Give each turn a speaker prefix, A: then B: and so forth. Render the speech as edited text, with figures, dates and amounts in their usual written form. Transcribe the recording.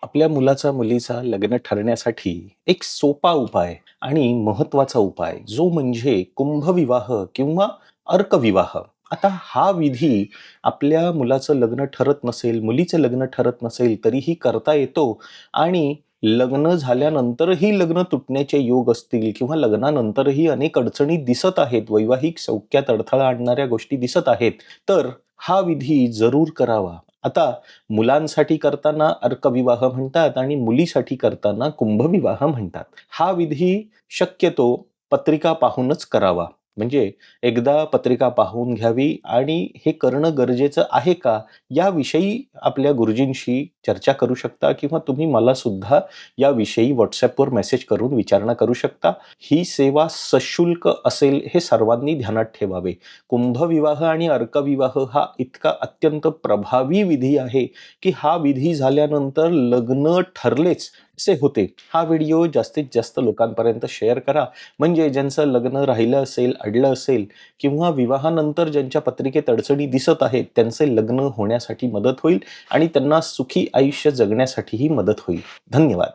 A: आपल्या मुलाचा मुलीचा लग्न ठरण्यासाठी एक सोपा उपाय आणि महत्वाचा उपाय जो म्हणजे कुंभविवाह किंवा अर्कविवाह. आता हा विधी आपल्या मुलाचं लग्न ठरत नसेल, मुलीचं लग्न ठरत नसेल तरीही करता येतो आणि लग्न झाल्यानंतरही लग्न तुटण्याचे योग असतील किंवा लग्नानंतरही अनेक अडचणी दिसत आहेत, वैवाहिक सौख्यात अडथळा आणणाऱ्या गोष्टी दिसत आहेत, तर हा विधी जरूर करावा. आता मुलांसाठी करताना अर्कविवाह म्हणतात आणि मुलीसाठी करताना कुंभविवाह म्हणतात. हा विधी शक्यतो पत्रिका पाहूनच करावा. म्हणजे एकदा पत्रिका पाहून घ्यावी आणि हे करणं गरजेचं आहे का, याविषयी आपल्या गुरुजींशी चर्चा करू शकता किंवा तुम्ही मला सुद्धा याविषयी WhatsAppवर मेसेज करून विचारणा करू शकता. ही सेवा सशुल्क असेल हे सर्वांनी ध्यानात ठेवावे. कुंभविवाह आणि अर्कविवाह हा इतका अत्यंत प्रभावी विधी आहे की हा विधी झाल्यानंतर लग्न ठरलेच असे होते. हा व्हिडिओ जास्तीत जास्त लोकांपर्यंत शेअर करा. म्हणजे ज्यांचं लग्न राहिलं असेल, अडलं असेल किंवा विवाहानंतर ज्यांच्या पत्रिकेत अडचणी दिसत आहेत, त्यांचे लग्न होण्यासाठी मदत होईल आणि त्यांना सुखी आयुष्य जगण्यासाठीही मदत होईल. धन्यवाद.